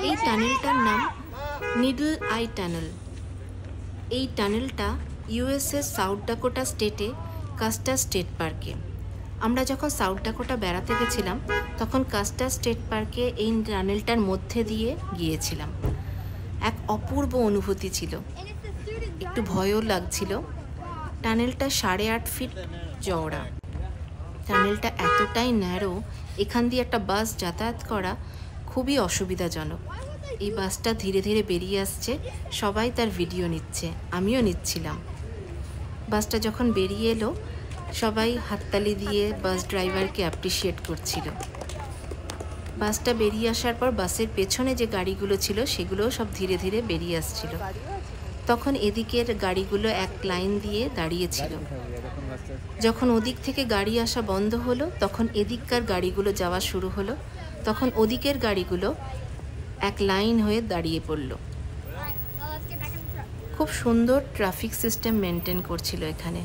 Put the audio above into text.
এই টানেলটার নাম needle I tunnel. এই টানেলটা ইউএসএর সাউথ ডাকোটা স্টেটে কাস্টার স্টেট পার্কে। আমরা যখন সাউথ ডাকোটা বেড়াতে গেছিলাম তখন কাস্টার স্টেট পার্কে এই টানেলটার মধ্যে দিয়ে গিয়েছিলাম। এক অপূর্ব অনুভূতি ছিল, একটু ভয়ও লাগছিল। টানেলটা 8.5 ফিট চওড়া। টানেলটা এতটাই ন্যারো, এখান দিয়ে একটা বাস যাতায়াত করা খুবই অসুবিধাজনক। এই বাসটা ধীরে ধীরে বেরিয়ে আসছে, সবাই তার ভিডিও নিচ্ছে, আমিও নিচ্ছিলাম। বাসটা যখন বেরিয়ে এলো সবাই হাততালি দিয়ে বাস ড্রাইভারকে অ্যাপ্রিসিয়েট করছিল। বাসটা বেরিয়ে আসার পর বাসের পেছনে যে গাড়িগুলো ছিল সেগুলোও সব ধীরে ধীরে বেরিয়ে আসছিল। তখন এদিকের গাড়িগুলো এক লাইন দিয়ে দাঁড়িয়েছিল। যখন ওদিক থেকে গাড়ি আসা বন্ধ হলো তখন এদিককার গাড়িগুলো যাওয়া শুরু হলো। তখন ওদিকের গাড়িগুলো এক লাইন হয়ে দাঁড়িয়ে পড়ল। খুব সুন্দর ট্রাফিক সিস্টেম মেনটেন করছিল এখানে।